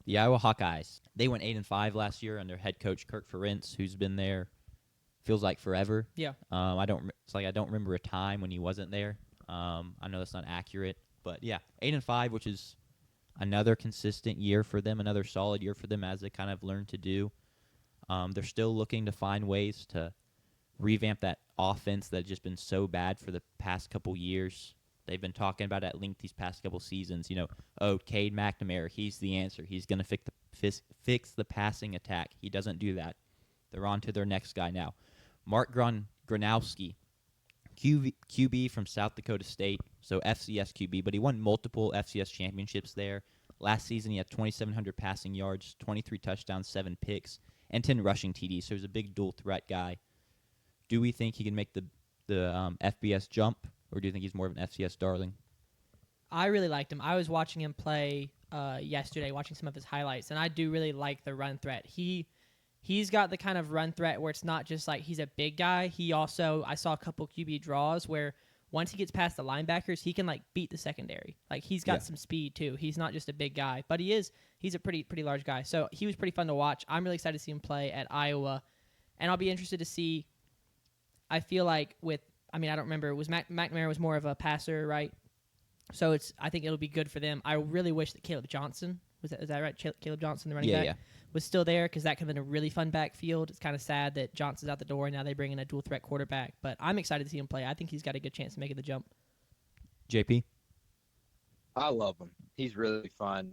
The Iowa Hawkeyes. They went 8-5 last year under head coach Kirk Ferentz, who's been there feels like forever. Yeah. It's like I don't remember a time when he wasn't there. I know that's not accurate, but yeah, 8-5, which is another consistent year for them, another solid year for them as they kind of learn to do. They're still looking to find ways to revamp that offense that's just been so bad for the past couple years. They've been talking about at length these past couple seasons. Cade McNamara, he's the answer. He's going to fix the passing attack. He doesn't do that. They're on to their next guy now. Mark Gronowski, QB from South Dakota State, so FCS QB, but he won multiple FCS championships there. Last season, he had 2,700 passing yards, 23 touchdowns, 7 picks, and 10 rushing TDs, so he's a big dual-threat guy. Do we think he can make the FBS jump, or do you think he's more of an FCS darling? I really liked him. I was watching him play yesterday, watching some of his highlights, and I do really like the run threat. He's got the kind of run threat where it's not just like he's a big guy. I saw a couple QB draws where once he gets past the linebackers, he can like beat the secondary. Like he's got some speed too. He's not just a big guy, but he's a pretty large guy. So he was pretty fun to watch. I'm really excited to see him play at Iowa, and I'll be interested to see. I feel like I don't remember. McNamara was more of a passer, right? So I think it'll be good for them. I really wish that Caleb Johnson is that right? Caleb Johnson, the running back, was still there because that could have been a really fun backfield. It's kind of sad that Johnson's out the door and now they bring in a dual threat quarterback. But I'm excited to see him play. I think he's got a good chance of making the jump. JP, I love him. He's really fun.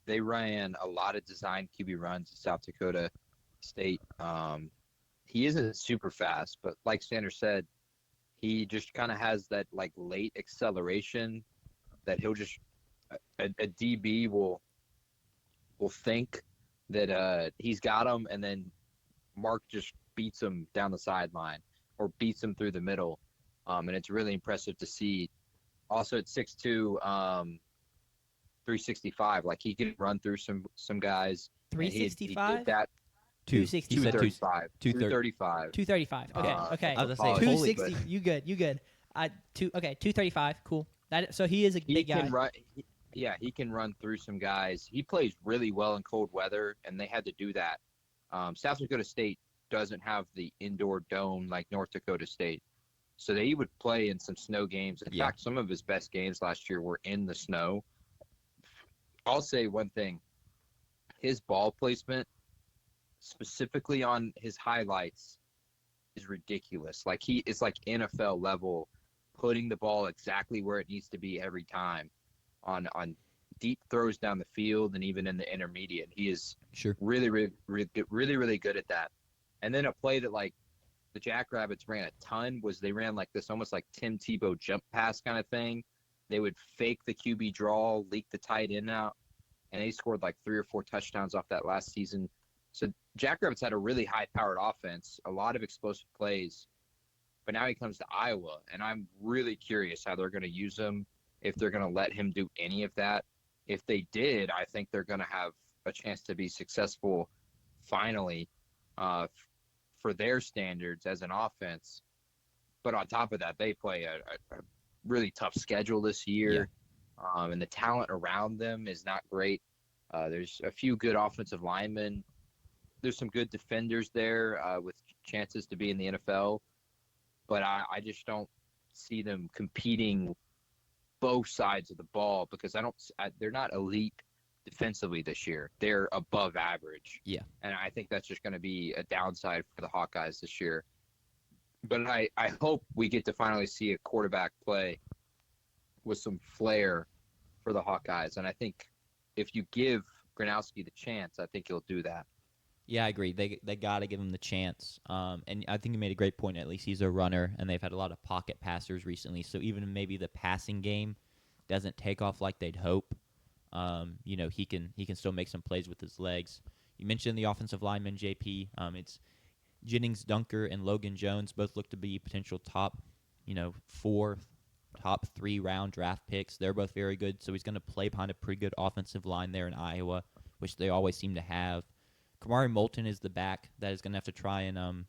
They ran a lot of design QB runs at South Dakota State. He isn't super fast, but like Sanders said, he just kind of has that like late acceleration that he'll just a DB will think that he's got him, and then Mark just beats him down the sideline or beats him through the middle, and it's really impressive to see. Also at 6'2", 365, like he can run through some guys. 365. He did that. 235. 235. 235. Okay. I was gonna say 260. You good? 235. Cool. So he is a big guy. He can run through some guys. He plays really well in cold weather, and they had to do that. South Dakota State doesn't have the indoor dome like North Dakota State, so he would play in some snow games. In fact, some of his best games last year were in the snow. I'll say one thing: his ball placement, specifically on his highlights, is ridiculous. Like it's like NFL level, putting the ball exactly where it needs to be every time on deep throws down the field and even in the intermediate. He is really good at that. And then a play that like the Jackrabbits ran a ton was they ran like this almost like Tim Tebow jump pass kind of thing. They would fake the QB draw, leak the tight end out, and they scored like 3 or 4 touchdowns off that last season. So Jackrabbits had a really high-powered offense, a lot of explosive plays, but now he comes to Iowa, and I'm really curious how they're going to use him, if they're going to let him do any of that. If they did, I think they're going to have a chance to be successful finally for their standards as an offense. But on top of that, they play a really tough schedule this year, and the talent around them is not great. There's a few good offensive linemen. There's some good defenders there with chances to be in the NFL. But I just don't see them competing both sides of the ball because they're not elite defensively this year. They're above average. Yeah. And I think that's just going to be a downside for the Hawkeyes this year. But I hope we get to finally see a quarterback play with some flair for the Hawkeyes. And I think if you give Gronowski the chance, I think he'll do that. Yeah, I agree. They got to give him the chance. And I think you made a great point. At least he's a runner, and they've had a lot of pocket passers recently. So even if maybe the passing game doesn't take off like they'd hope, he can still make some plays with his legs. You mentioned the offensive lineman, JP. It's Jennings Dunker and Logan Jones both look to be potential top 3 round draft picks. They're both very good. So he's going to play behind a pretty good offensive line there in Iowa, which they always seem to have. Kamari Moulton is the back that is going to have to try and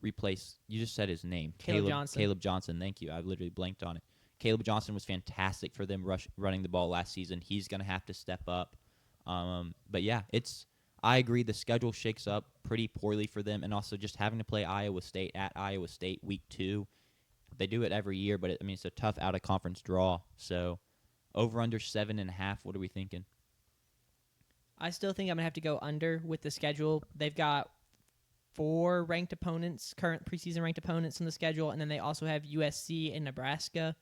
replace. You just said his name. Caleb Johnson. Caleb Johnson, thank you. I literally blanked on it. Caleb Johnson was fantastic for them running the ball last season. He's going to have to step up. But yeah, I agree. The schedule shakes up pretty poorly for them, and also just having to play Iowa State at Iowa State week 2. They do it every year, but it's a tough out of conference draw. So over under 7.5. What are we thinking? I still think I'm gonna have to go under with the schedule. They've got 4 ranked opponents, current preseason ranked opponents on the schedule, and then they also have USC and Nebraska,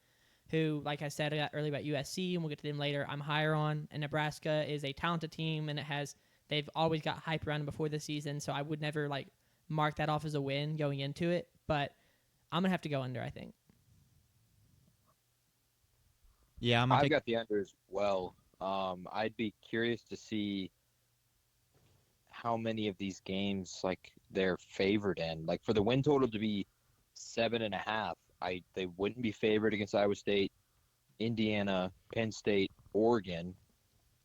who, like I said earlier about USC, and we'll get to them later, I'm higher on. And Nebraska is a talented team, and they've always got hype around them before the season, so I would never mark that off as a win going into it. But I'm gonna have to go under, I think. Yeah, I've got the under as well. I'd be curious to see how many of these games they're favored in. For the win total to be 7.5, they wouldn't be favored against Iowa State, Indiana, Penn State, Oregon.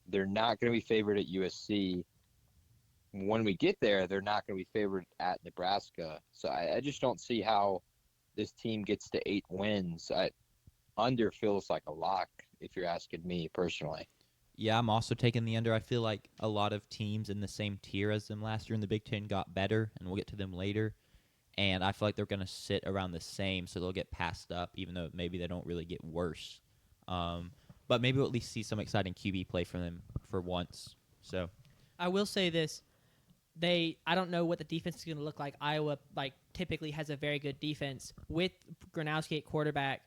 They're not going to be favored at USC. When we get there, they're not going to be favored at Nebraska. So I just don't see how this team gets to 8 wins. Under feels like a lock, if you're asking me personally. Yeah, I'm also taking the under. I feel like a lot of teams in the same tier as them last year in the Big Ten got better, and we'll get to them later. And I feel like they're going to sit around the same, so they'll get passed up, even though maybe they don't really get worse. But maybe we'll at least see some exciting QB play from them for once. So I will say this. I don't know what the defense is going to look like. Iowa typically has a very good defense. With Gronowski at quarterback,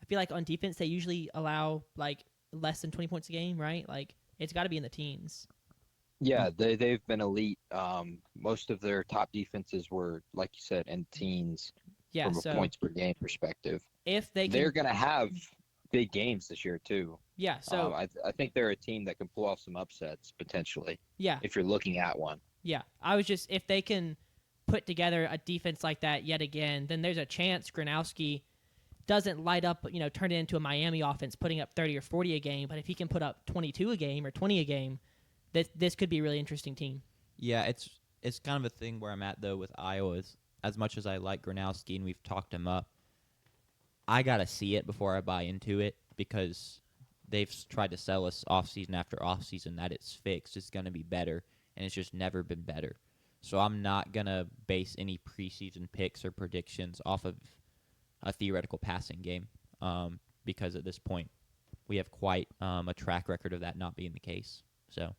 I feel like on defense they usually allow less than 20 points a game, right? It's got to be in the teens. Yeah, they've been elite. Most of their top defenses were, like you said, in teens from a points per game perspective. If they're going to have big games this year too. Yeah, so I think they're a team that can pull off some upsets potentially. Yeah, if you're looking at one. Yeah, if they can put together a defense like that yet again, then there's a chance Gronowski doesn't light up, turn it into a Miami offense, putting up 30 or 40 a game. But if he can put up 22 a game or 20 a game, this could be a really interesting team. Yeah, it's kind of a thing where I'm at, though, with Iowa. As much as I like Gronowski and we've talked him up, I got to see it before I buy into it because they've tried to sell us offseason after offseason that it's fixed, it's going to be better, and it's just never been better. So I'm not going to base any preseason picks or predictions off of a theoretical passing game because at this point we have quite a track record of that not being the case. So